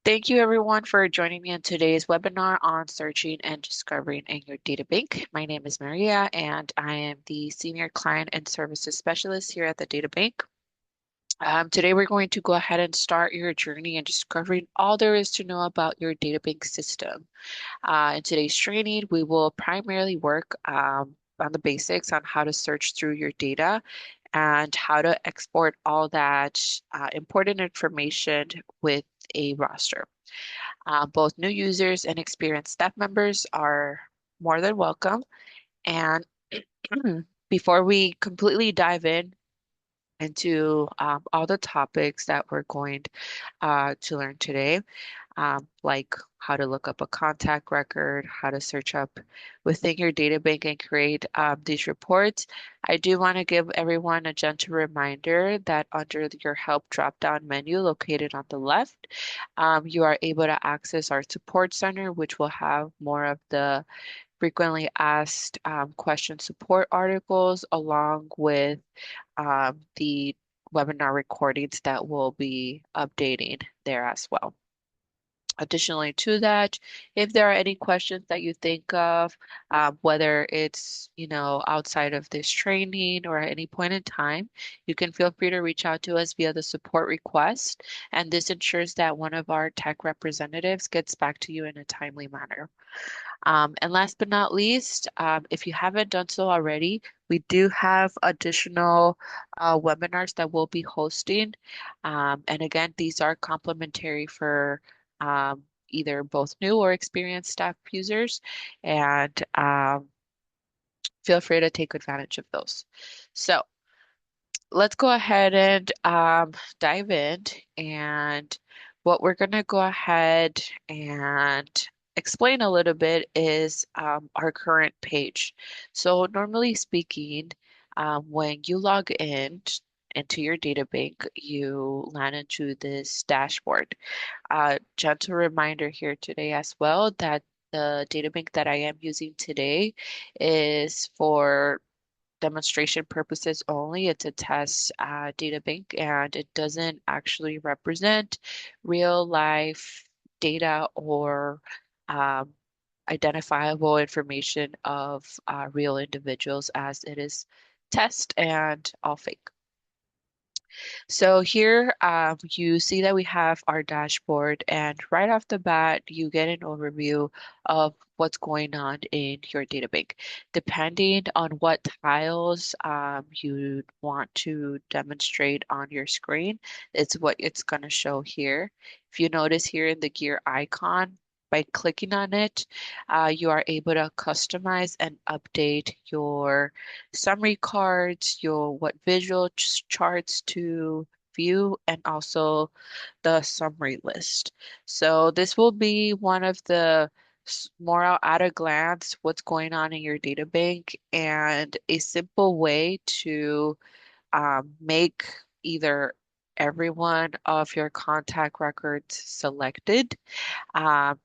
Thank you everyone for joining me in today's webinar on searching and discovering in your data bank. My name is Maria and I am the Senior Client and Services Specialist here at the Data Bank. Today we're going to go ahead and start your journey in discovering all there is to know about your data bank system. In today's training, we will primarily work on the basics on how to search through your data and how to export all that important information with a roster. Both new users and experienced staff members are more than welcome. And before we completely dive in into all the topics that we're going to learn today, like how to look up a contact record, how to search up within your data bank and create these reports. I do want to give everyone a gentle reminder that under your help drop-down menu located on the left, you are able to access our support center, which will have more of the frequently asked question support articles along with the webinar recordings that we'll be updating there as well. Additionally to that, if there are any questions that you think of, whether it's, outside of this training or at any point in time, you can feel free to reach out to us via the support request, and this ensures that one of our tech representatives gets back to you in a timely manner. And last but not least, if you haven't done so already, we do have additional webinars that we'll be hosting. And again, these are complimentary for either both new or experienced staff users, and feel free to take advantage of those. So let's go ahead and dive in. And what we're going to go ahead and explain a little bit is our current page. So normally speaking, when you log in into your data bank, you land into this dashboard. Gentle reminder here today as well that the data bank that I am using today is for demonstration purposes only. It's a test data bank and it doesn't actually represent real life data or um, identifiable information of real individuals as it is test and all fake. So here you see that we have our dashboard, and right off the bat, you get an overview of what's going on in your data bank. Depending on what tiles you want to demonstrate on your screen, it's what it's going to show here. If you notice here in the gear icon, by clicking on it, you are able to customize and update your summary cards, your what visual charts to view, and also the summary list. So this will be one of the more at a glance what's going on in your data bank and a simple way to make either every one of your contact records selected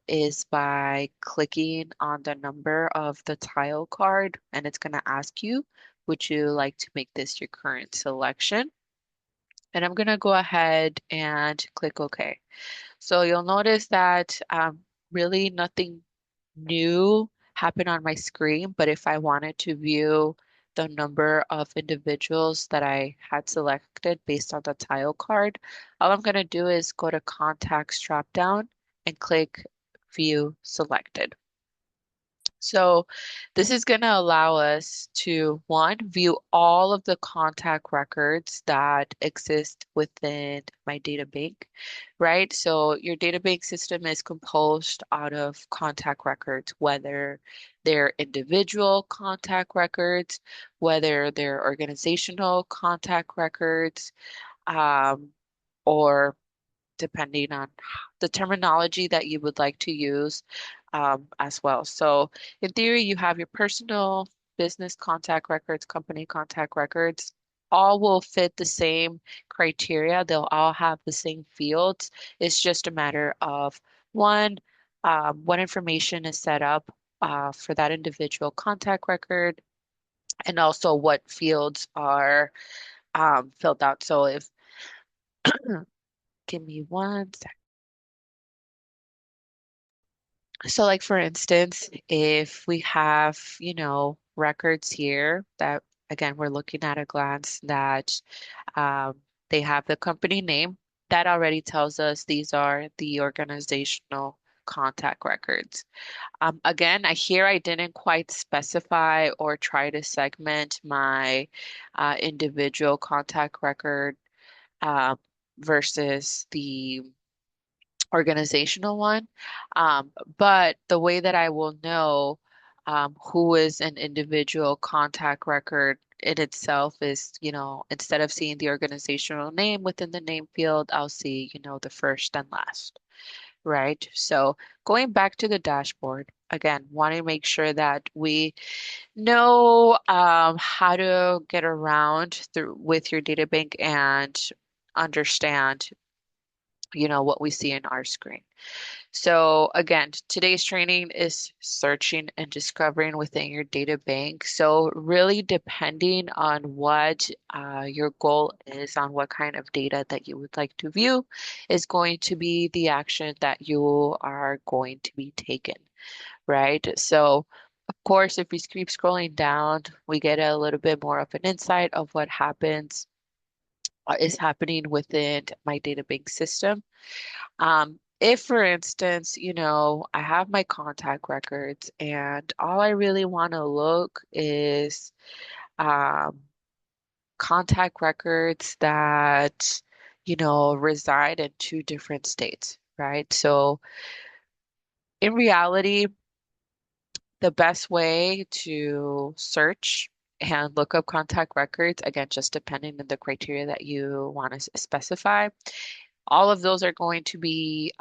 is by clicking on the number of the tile card, and it's going to ask you, would you like to make this your current selection? And I'm going to go ahead and click OK. So you'll notice that really nothing new happened on my screen, but if I wanted to view the number of individuals that I had selected based on the tile card, all I'm going to do is go to Contacts dropdown and click View Selected. So this is going to allow us to, one, view all of the contact records that exist within my data bank, right? So your data bank system is composed out of contact records, whether they're individual contact records, whether they're organizational contact records, um, or depending on the terminology that you would like to use as well. So in theory, you have your personal business contact records, company contact records. All will fit the same criteria. They'll all have the same fields. It's just a matter of one, what information is set up for that individual contact record, and also what fields are filled out. So if, give me one second. So like for instance, if we have, records here that again we're looking at a glance that they have the company name, that already tells us these are the organizational contact records. Again, I didn't quite specify or try to segment my individual contact record uh, versus the organizational one. Um, but the way that I will know who is an individual contact record in itself is, instead of seeing the organizational name within the name field, I'll see, the first and last, right? So going back to the dashboard, again, want to make sure that we know how to get around through with your data bank and understand, what we see in our screen. So again, today's training is searching and discovering within your data bank. So really depending on what your goal is, on what kind of data that you would like to view, is going to be the action that you are going to be taken, right? So of course, if we keep scrolling down, we get a little bit more of an insight of what happens is happening within my data bank system. If, for instance, I have my contact records and all I really want to look is um, contact records that, reside in two different states, right? So in reality, the best way to search and look up contact records, again, just depending on the criteria that you want to specify, all of those are going to be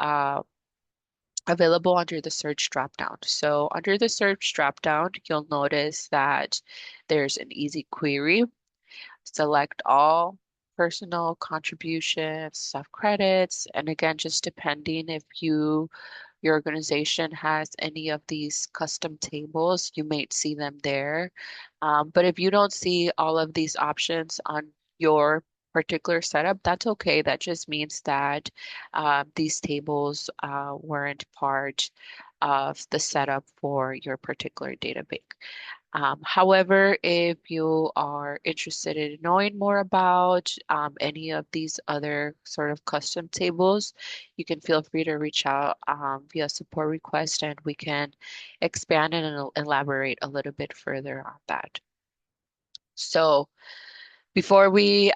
available under the search dropdown. So under the search dropdown, you'll notice that there's an easy query. Select all personal contributions, self credits, and again, just depending if your organization has any of these custom tables, you may see them there. But if you don't see all of these options on your particular setup, that's okay. That just means that these tables weren't part of the setup for your particular database. However, if you are interested in knowing more about any of these other sort of custom tables, you can feel free to reach out via support request and we can expand and elaborate a little bit further on that. So before we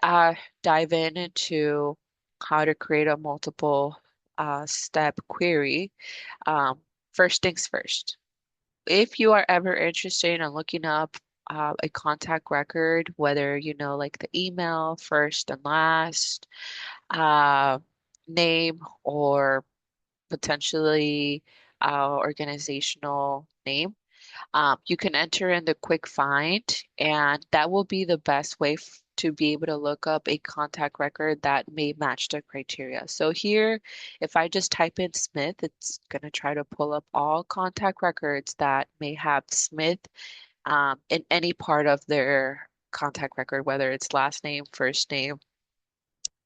dive into how to create a multiple step query, um, first things first. If you are ever interested in looking up a contact record, whether you know like the email, first and last, uh, name, or potentially organizational name, you can enter in the quick find, and that will be the best way to be able to look up a contact record that may match the criteria. So here, if I just type in Smith, it's going to try to pull up all contact records that may have Smith in any part of their contact record, whether it's last name, first name,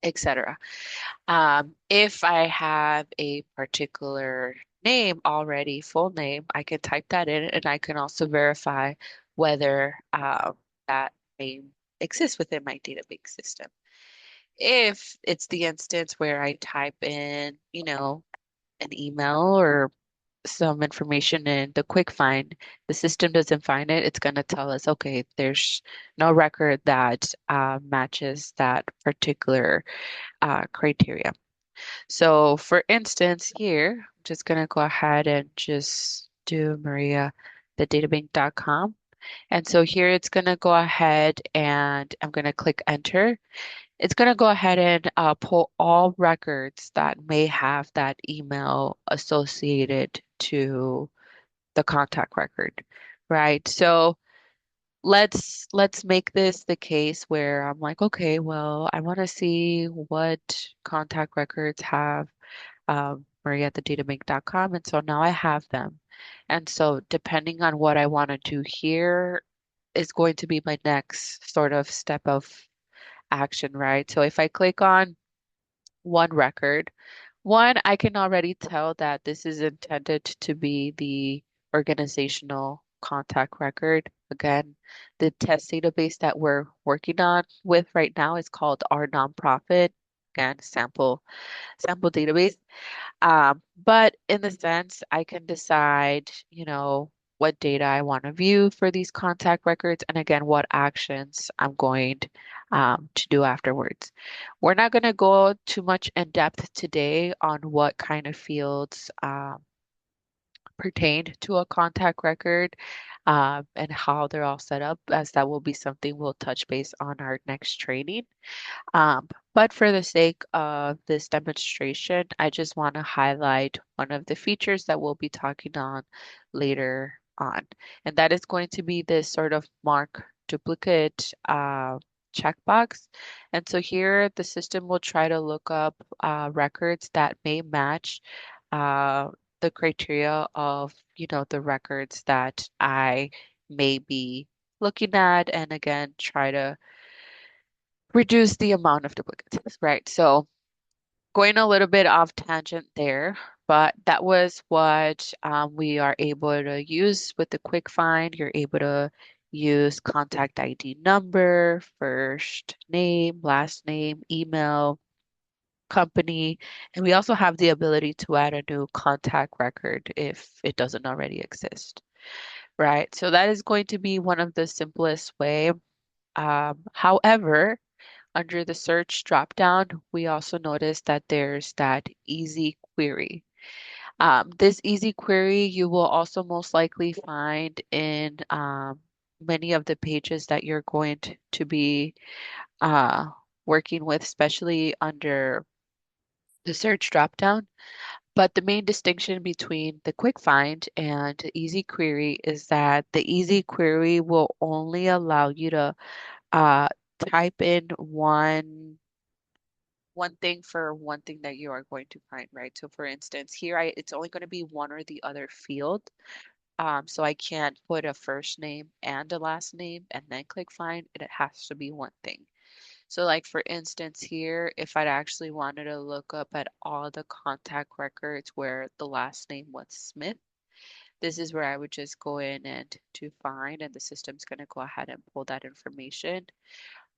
etc. If I have a particular name already, full name, I can type that in and I can also verify whether that name exists within my database system. If it's the instance where I type in, an email or some information in the quick find, the system doesn't find it, it's going to tell us, okay, there's no record that matches that particular criteria. So for instance, here, I'm just going to go ahead and just do Maria, the databank.com. And so here it's going to go ahead and I'm going to click enter. It's going to go ahead and pull all records that may have that email associated to the contact record, right? So let's make this the case where I'm like, okay, well, I want to see what contact records have Maria at the databank.com. And so now I have them. And so depending on what I want to do here is going to be my next sort of step of action, right? So if I click on one record, One, I can already tell that this is intended to be the organizational contact record. Again, the test database that we're working on with right now is called our nonprofit. Again, sample database. But in the sense, I can decide, what data I want to view for these contact records, and again, what actions I'm going to do afterwards. We're not going to go too much in depth today on what kind of fields pertain to a contact record and how they're all set up, as that will be something we'll touch base on our next training. But for the sake of this demonstration, I just want to highlight one of the features that we'll be talking on later on. And that is going to be this sort of mark duplicate checkbox. And so here the system will try to look up records that may match uh, the criteria of, the records that I may be looking at, and again, try to reduce the amount of duplicates, right? So going a little bit off tangent there, but that was what we are able to use with the quick find. You're able to use contact ID number, first name, last name, email, company, and we also have the ability to add a new contact record if it doesn't already exist, right? So that is going to be one of the simplest way. However, under the search dropdown, we also notice that there's that easy query. This easy query you will also most likely find in many of the pages that you're going to be uh, working with, especially under the search dropdown. But the main distinction between the quick find and the easy query is that the easy query will only allow you to uh, type in one thing for one thing that you are going to find, right? So for instance, here it's only going to be one or the other field. So I can't put a first name and a last name and then click find. It has to be one thing. So like for instance here, if I'd actually wanted to look up at all the contact records where the last name was Smith, this is where I would just go in and to find, and the system's going to go ahead and pull that information.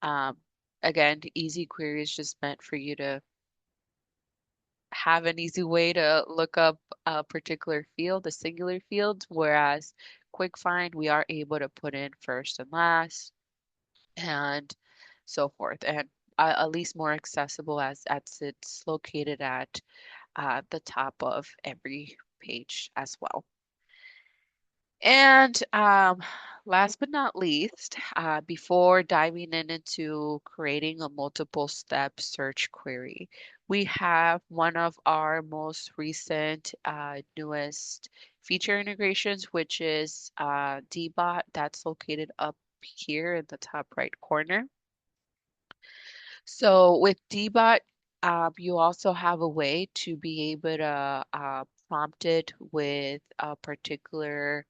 Um, Again, easy query is just meant for you to have an easy way to look up a particular field, a singular field, whereas quick find, we are able to put in first and last and so forth, and at least more accessible as it's located at the top of every page as well. And last but not least, before diving into creating a multiple step search query, we have one of our most recent, newest feature integrations, which is Dbot, that's located up here in the top right corner. So with Dbot, you also have a way to be able to prompt it with a particular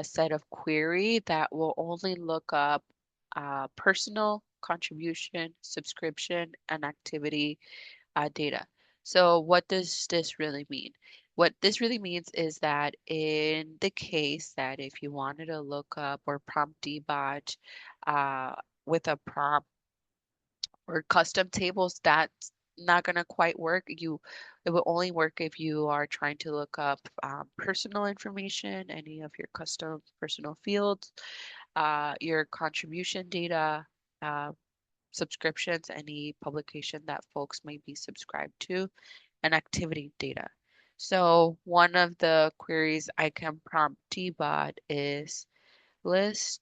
set of query that will only look up personal contribution, subscription, and activity data. So what does this really mean? What this really means is that in the case that if you wanted to look up or prompt Dbot with a prompt or custom tables, that's not gonna quite work. It will only work if you are trying to look up personal information, any of your custom personal fields, your contribution data, uh, subscriptions, any publication that folks may be subscribed to, and activity data. So one of the queries I can prompt Dbot is list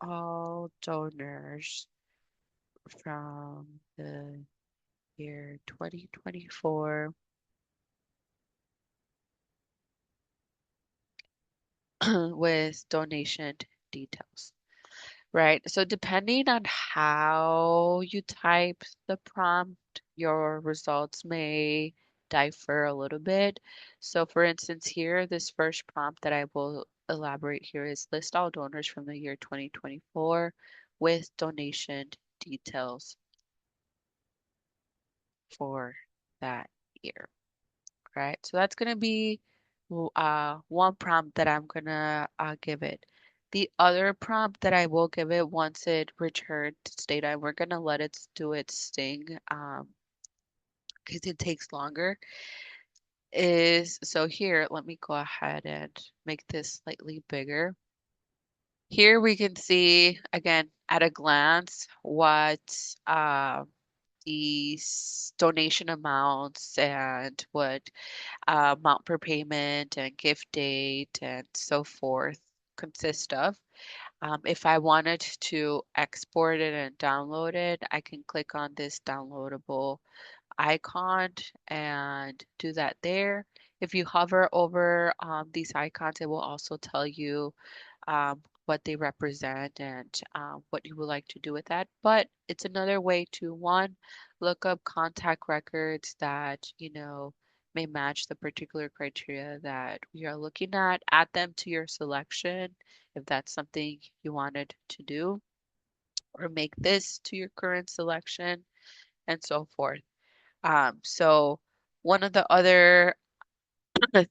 all donors from the year 2024 with donation details, right? So depending on how you type the prompt, your results may differ a little bit. So for instance, here, this first prompt that I will elaborate here is list all donors from the year 2024 with donation details for. that year, right? So that's going to be one prompt that I'm going to give it. The other prompt that I will give it once it returns data, and we're going to let it do its thing because it takes longer, is so here, let me go ahead and make this slightly bigger. Here we can see again at a glance what the donation amounts and what amount per payment and gift date and so forth consist of. If I wanted to export it and download it, I can click on this downloadable icon and do that there. If you hover over these icons, it will also tell you what they represent and what you would like to do with that. But it's another way to, one, look up contact records that, may match the particular criteria that we are looking at, add them to your selection if that's something you wanted to do, or make this to your current selection, and so forth. So one of the other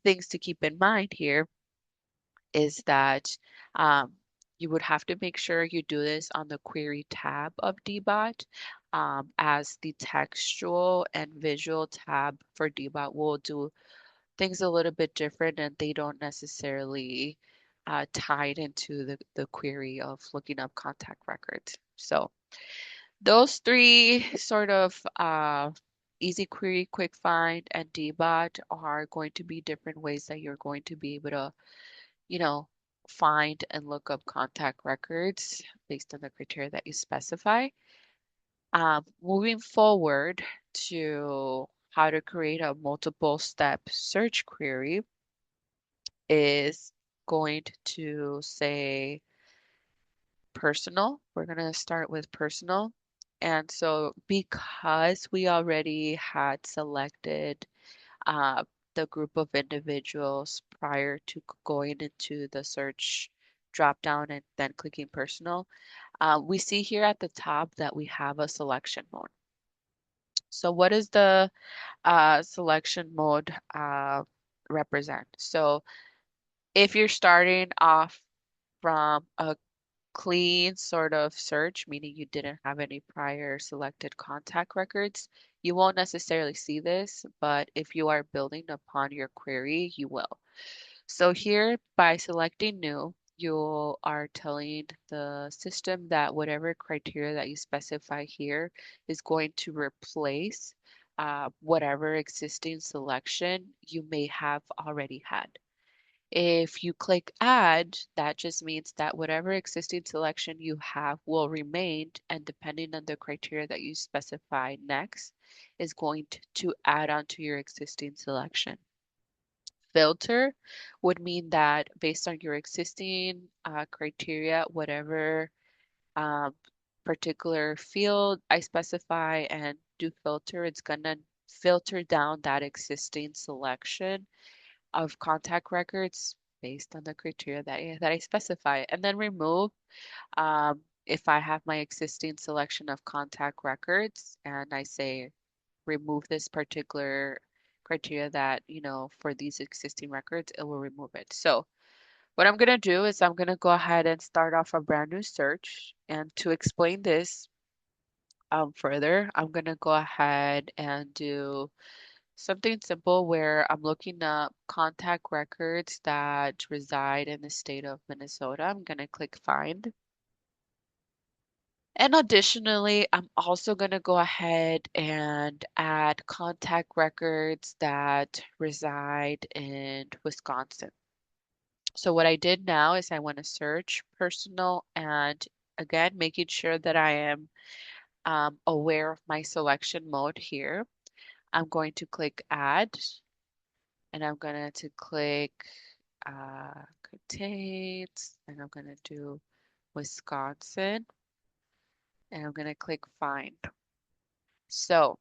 things to keep in mind here is that um, you would have to make sure you do this on the query tab of dbot, as the textual and visual tab for dbot will do things a little bit different, and they don't necessarily tie it into the query of looking up contact records. So those three sort of easy query, quick find, and dbot are going to be different ways that you're going to be able to, you know, find and look up contact records based on the criteria that you specify. Moving forward to how to create a multiple step search query is going to say personal. We're going to start with personal. And so because we already had selected uh, the group of individuals prior to going into the search drop down and then clicking personal, we see here at the top that we have a selection mode. So what does the selection mode represent? So if you're starting off from a clean sort of search, meaning you didn't have any prior selected contact records, you won't necessarily see this, but if you are building upon your query, you will. So here, by selecting new, you are telling the system that whatever criteria that you specify here is going to replace whatever existing selection you may have already had. If you click add, that just means that whatever existing selection you have will remain, and depending on the criteria that you specify next, is going to add on to your existing selection. Filter would mean that based on your existing criteria, whatever um, particular field I specify and do filter, it's gonna filter down that existing selection of contact records based on the criteria that I specify, and then remove if I have my existing selection of contact records and I say remove this particular criteria that, for these existing records, it will remove it. So what I'm going to do is I'm going to go ahead and start off a brand new search. And to explain this further, I'm going to go ahead and do something simple where I'm looking up contact records that reside in the state of Minnesota. I'm going to click find. And additionally, I'm also going to go ahead and add contact records that reside in Wisconsin. So what I did now is I want to search personal, and again, making sure that I am aware of my selection mode here. I'm going to click add, and I'm going to click contains, and I'm going to do Wisconsin, and I'm going to click find. So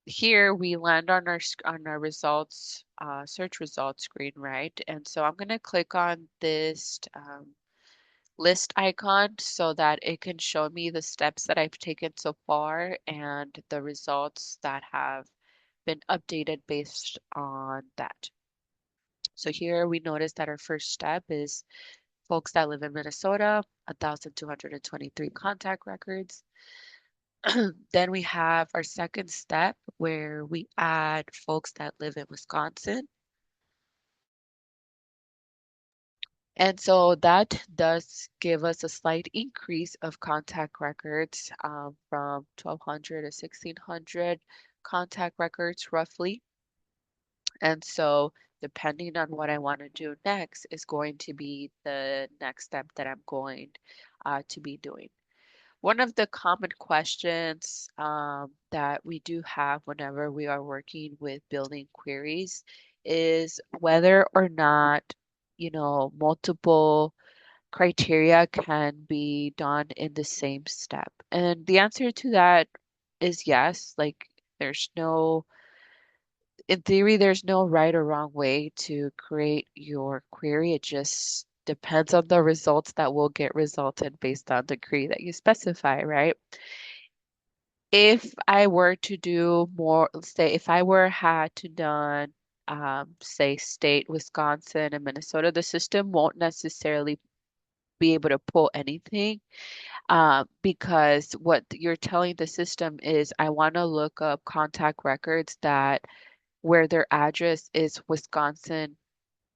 here we land on our results, search results screen, right? And so I'm going to click on this list icon so that it can show me the steps that I've taken so far and the results that have been updated based on that. So here we notice that our first step is folks that live in Minnesota, 1,223 contact records. Then we have our second step where we add folks that live in Wisconsin. And so that does give us a slight increase of contact records from 1,200 to 1,600 contact records roughly. And so depending on what I want to do next is going to be the next step that I'm going to be doing. One of the common questions that we do have whenever we are working with building queries is whether or not, multiple criteria can be done in the same step. And the answer to that is yes. Like there's no, in theory, there's no right or wrong way to create your query. It just depends on the results that will get resulted based on the query that you specify, right? If I were to do more, let's say if I were had to done say state, Wisconsin and Minnesota, the system won't necessarily be able to pull anything because what you're telling the system is I want to look up contact records that where their address is Wisconsin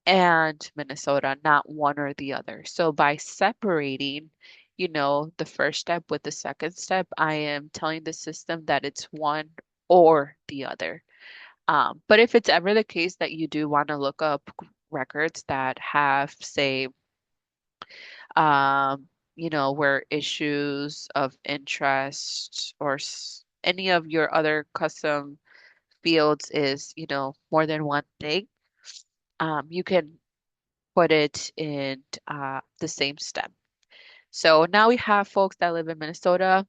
and Minnesota, not one or the other. So by separating, the first step with the second step, I am telling the system that it's one or the other. But if it's ever the case that you do want to look up records that have, say, um, where issues of interest or any of your other custom fields is, more than one thing, you can put it in the same step. So now we have folks that live in Minnesota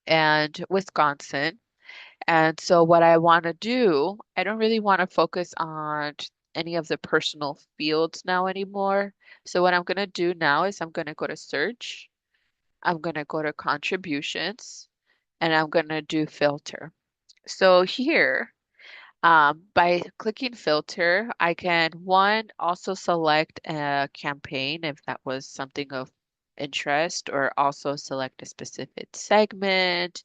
and Wisconsin. And so what I want to do, I don't really want to focus on any of the personal fields now anymore. So what I'm going to do now is I'm going to go to search, I'm going to go to contributions, and I'm going to do filter. So here, by clicking filter, I can one also select a campaign if that was something of interest, or also select a specific segment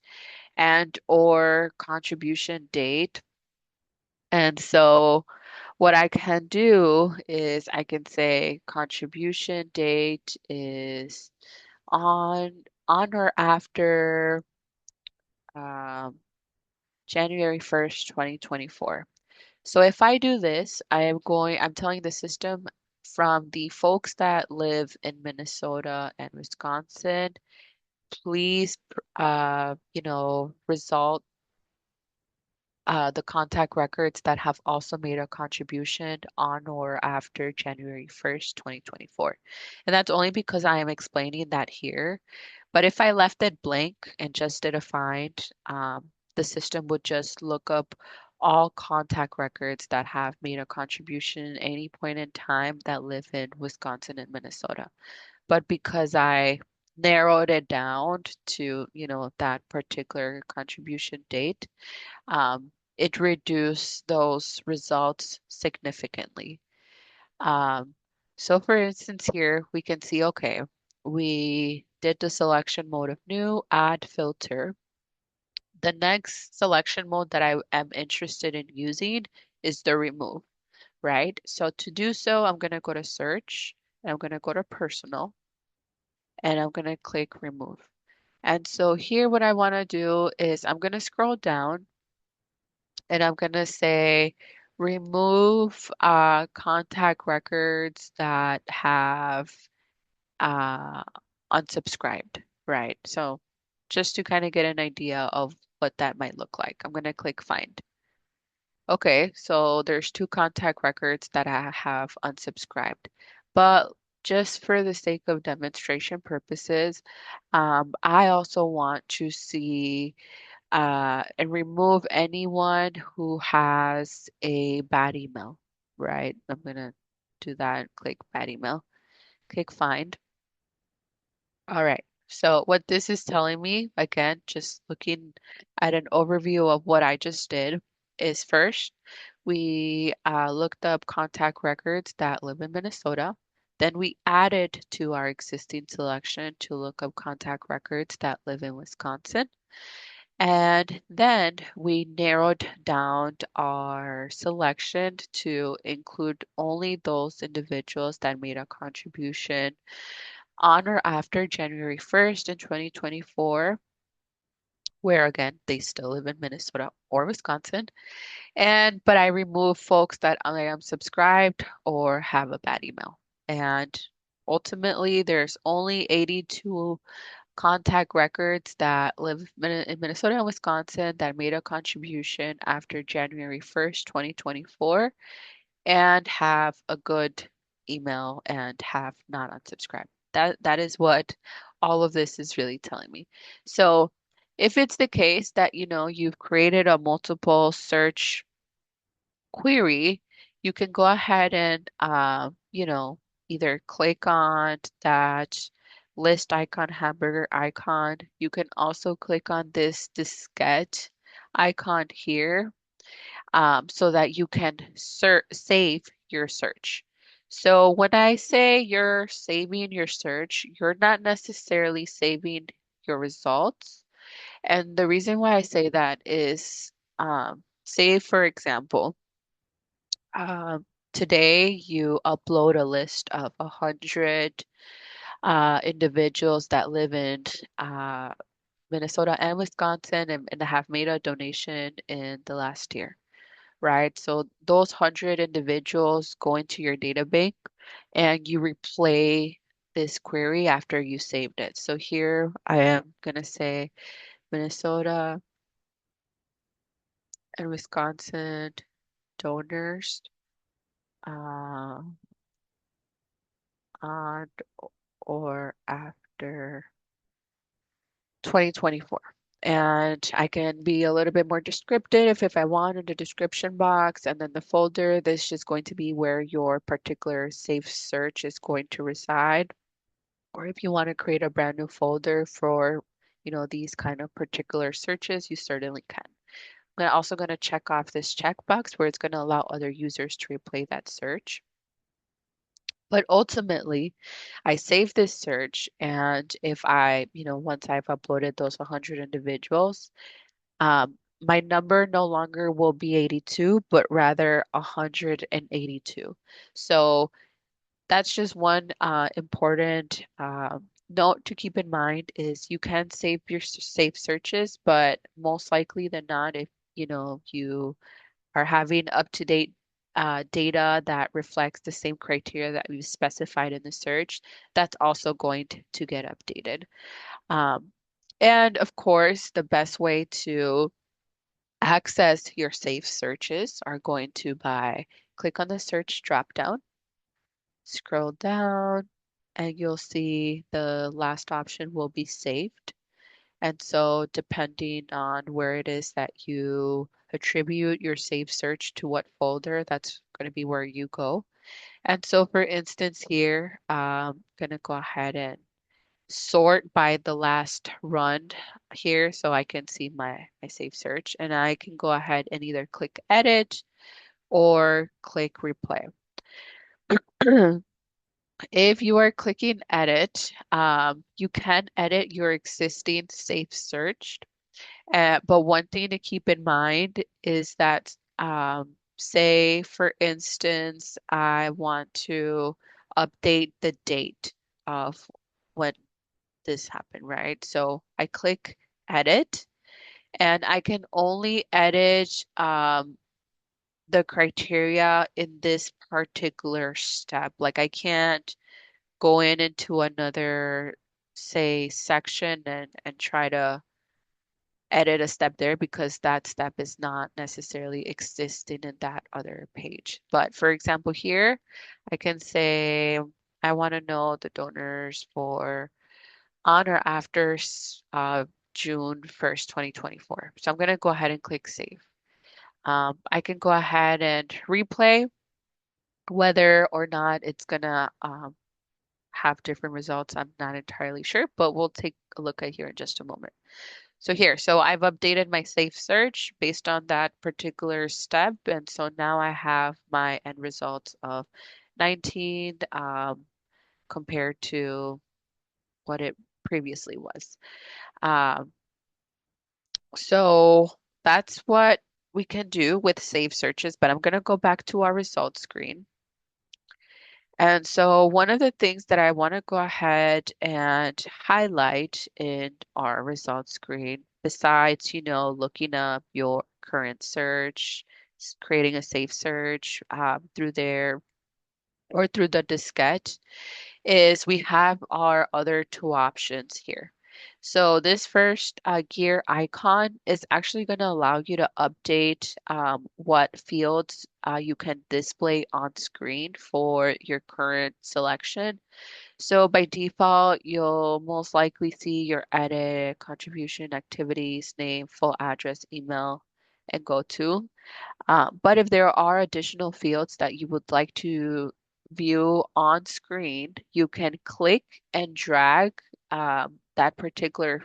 and or contribution date. And so what I can do is I can say contribution date is on or after um, January 1st, 2024. So if I do this, I'm telling the system from the folks that live in Minnesota and Wisconsin, please, result the contact records that have also made a contribution on or after January 1st, 2024. And that's only because I am explaining that here. But if I left it blank and just did a find, the system would just look up all contact records that have made a contribution at any point in time that live in Wisconsin and Minnesota. But because I narrowed it down to, that particular contribution date, it reduced those results significantly. Um, so for instance, here we can see, okay, we did the selection mode of new, add filter. The next selection mode that I am interested in using is the remove, right? So to do so, I'm going to go to search, and I'm going to go to personal, and I'm going to click remove. And so here what I want to do is I'm going to scroll down and I'm going to say remove contact records that have uh, unsubscribed, right? So just to kind of get an idea of what that might look like, I'm going to click find. Okay, so there's two contact records that I have unsubscribed, but just for the sake of demonstration purposes, I also want to see and remove anyone who has a bad email, right? I'm gonna do that, click bad email, click find. All right. So what this is telling me, again, just looking at an overview of what I just did, is first, we looked up contact records that live in Minnesota. Then we added to our existing selection to look up contact records that live in Wisconsin. And then we narrowed down our selection to include only those individuals that made a contribution on or after January 1st in 2024, where again, they still live in Minnesota or Wisconsin. But I remove folks that I am subscribed or have a bad email. And ultimately, there's only 82 contact records that live in Minnesota and Wisconsin that made a contribution after January 1st, 2024, and have a good email and have not unsubscribed. That is what all of this is really telling me. So if it's the case that you've created a multiple search query, you can go ahead and either click on that list icon, hamburger icon. You can also click on this diskette icon here, so that you can save your search. So when I say you're saving your search, you're not necessarily saving your results. And the reason why I say that is, say for example, um, today you upload a list of 100 individuals that live in uh, Minnesota and Wisconsin, and have made a donation in the last year, right? So those 100 individuals go into your data bank and you replay this query after you saved it. So here I am going to say Minnesota and Wisconsin donors uh, on or after 2024. And I can be a little bit more descriptive if I want in the description box. And then the folder, this is going to be where your particular safe search is going to reside. Or if you want to create a brand new folder for, these kind of particular searches, you certainly can. Also going to check off this checkbox where it's going to allow other users to replay that search. But ultimately, I save this search, and if once I've uploaded those 100 individuals, my number no longer will be 82, but rather 182. So that's just one important note to keep in mind is you can save your save searches, but most likely than not, if you are having up-to-date data that reflects the same criteria that we've specified in the search, that's also going to get updated. Um, and of course, the best way to access your safe searches are going to by click on the search dropdown, scroll down, and you'll see the last option will be saved. And so depending on where it is that you attribute your saved search to what folder, that's going to be where you go. And so for instance here, I'm going to go ahead and sort by the last run here so I can see my saved search. And I can go ahead and either click edit or click replay. If you are clicking edit, you can edit your existing safe search. But one thing to keep in mind is that, say, for instance, I want to update the date of when this happened, right? So I click edit, and I can only edit the criteria in this particular step. Like I can't go into another, say, section and try to edit a step there because that step is not necessarily existing in that other page. But for example, here I can say I want to know the donors for on or after June 1st, 2024. So I'm going to go ahead and click save. I can go ahead and replay whether or not it's going to have different results. I'm not entirely sure, but we'll take a look at here in just a moment. So I've updated my safe search based on that particular step. And so now I have my end results of 19 compared to what it previously was. Um, so that's what we can do with save searches, but I'm going to go back to our results screen. And so one of the things that I want to go ahead and highlight in our results screen, besides, looking up your current search, creating a safe search through there or through the diskette, is we have our other two options here. So this first gear icon is actually going to allow you to update what fields you can display on screen for your current selection. So by default, you'll most likely see your edit, contribution, activities, name, full address, email, and go to. But if there are additional fields that you would like to view on screen, you can click and drag that particular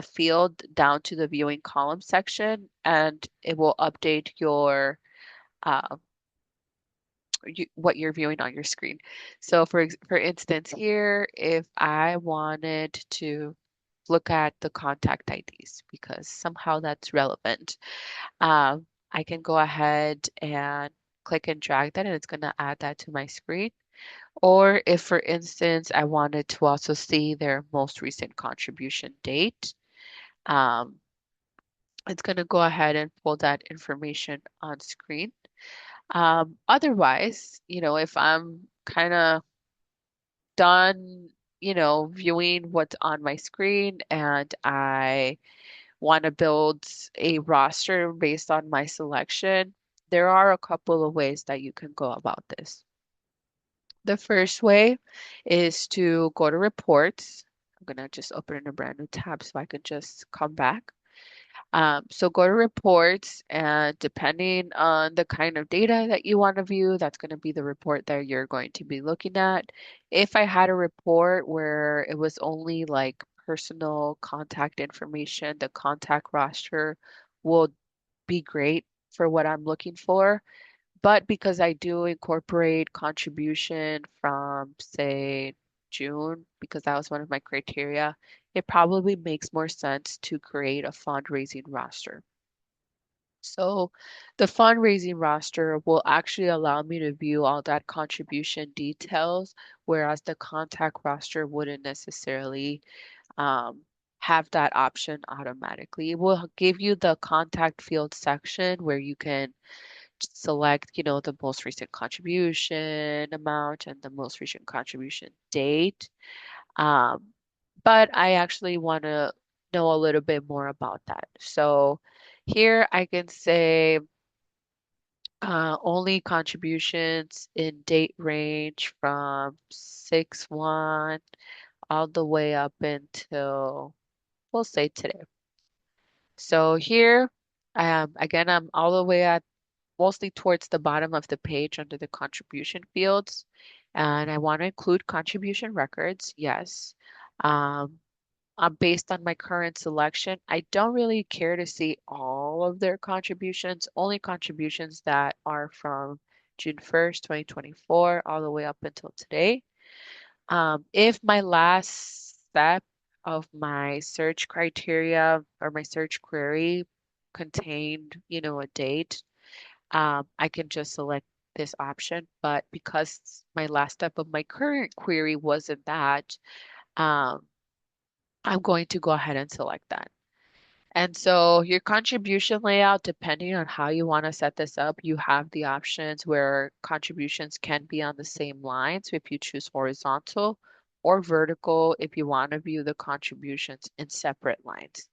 field down to the viewing column section, and it will update uh, what you're viewing on your screen. So for instance, here, if I wanted to look at the contact IDs because somehow that's relevant, I can go ahead and click and drag that, and it's going to add that to my screen. Or if, for instance, I wanted to also see their most recent contribution date, um, it's going to go ahead and pull that information on screen. Otherwise, if I'm kind of done, viewing what's on my screen and I want to build a roster based on my selection, there are a couple of ways that you can go about this. The first way is to go to reports. I'm going to just open in a brand new tab so I can just come back. So go to reports, and depending on the kind of data that you want to view, that's going to be the report that you're going to be looking at. If I had a report where it was only like personal contact information, the contact roster will be great for what I'm looking for. But because I do incorporate contribution from, say, June, because that was one of my criteria, it probably makes more sense to create a fundraising roster. So the fundraising roster will actually allow me to view all that contribution details, whereas the contact roster wouldn't necessarily um, have that option automatically. It will give you the contact field section where you can select, the most recent contribution amount and the most recent contribution date. Um, but I actually want to know a little bit more about that. So here I can say only contributions in date range from 6/1 all the way up until, we'll say, today. So here, again, I'm all the way at mostly towards the bottom of the page under the contribution fields. And I want to include contribution records, yes. Um, Based on my current selection, I don't really care to see all of their contributions, only contributions that are from June 1st, 2024, all the way up until today. If my last step of my search criteria or my search query contained, a date, I can just select this option. But because my last step of my current query wasn't that, um, I'm going to go ahead and select that. And so your contribution layout, depending on how you want to set this up, you have the options where contributions can be on the same line. So if you choose horizontal or vertical, if you want to view the contributions in separate lines.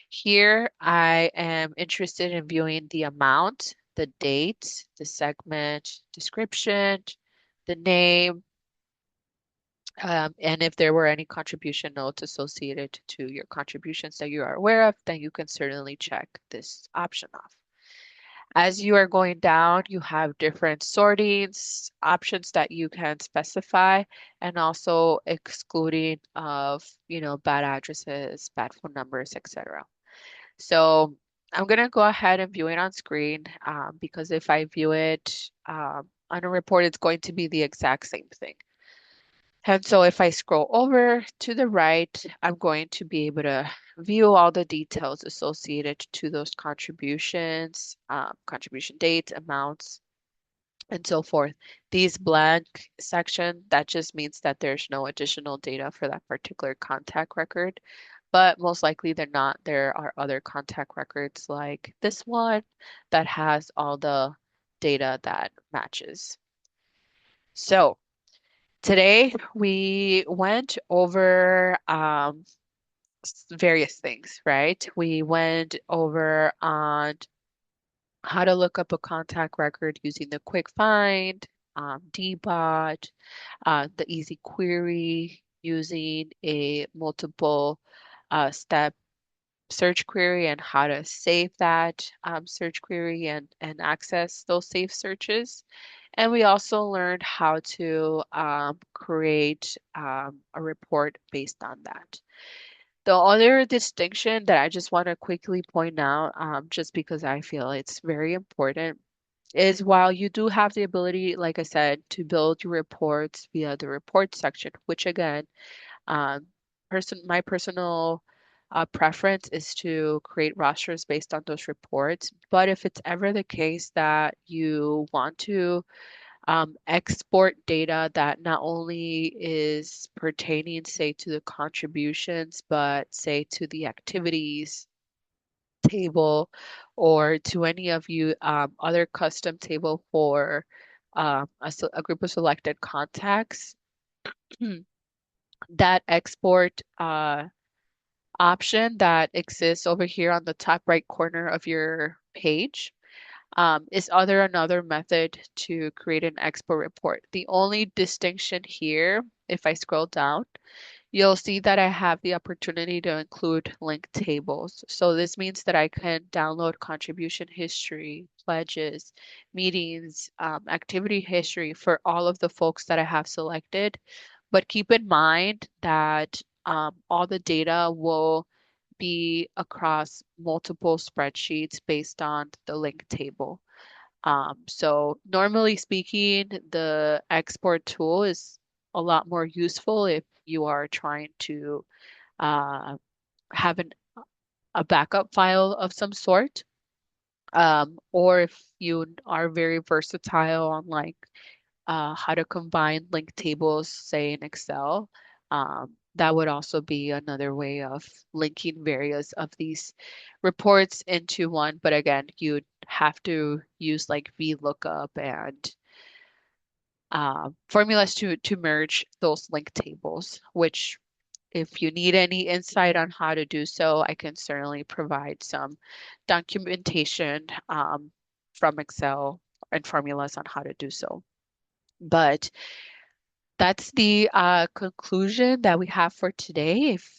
Here, I am interested in viewing the amount, the date, the segment, description, the name, and if there were any contribution notes associated to your contributions that you are aware of, then you can certainly check this option off. As you are going down, you have different sortings, options that you can specify, and also excluding of, bad addresses, bad phone numbers, etc. So I'm gonna go ahead and view it on screen because if I view it on a report, it's going to be the exact same thing. And so if I scroll over to the right, I'm going to be able to view all the details associated to those contributions, contribution dates, amounts, and so forth. These blank section, that just means that there's no additional data for that particular contact record, but most likely they're not. There are other contact records like this one that has all the data that matches. So today we went over various things, right? We went over on how to look up a contact record using the quick find, dbot, the easy query using a multiple step search query and how to save that search query and access those saved searches. And we also learned how to create a report based on that. The other distinction that I just want to quickly point out, just because I feel it's very important, is while you do have the ability, like I said, to build your reports via the report section, which again, um, my personal preference is to create rosters based on those reports. But if it's ever the case that you want to export data that not only is pertaining, say, to the contributions, but say to the activities table or to any of you other custom table for a group of selected contacts, that export option that exists over here on the top right corner of your page is another method to create an export report. The only distinction here, if I scroll down, you'll see that I have the opportunity to include link tables. So this means that I can download contribution history, pledges, meetings, activity history for all of the folks that I have selected. But keep in mind that all the data will be across multiple spreadsheets based on the link table. So normally speaking, the export tool is a lot more useful if you are trying to uh, have a backup file of some sort, or if you are very versatile on like how to combine link tables, say in Excel. That would also be another way of linking various of these reports into one. But again, you'd have to use like VLOOKUP and formulas to merge those link tables, which if you need any insight on how to do so, I can certainly provide some documentation from Excel and formulas on how to do so. But that's the conclusion that we have for today. If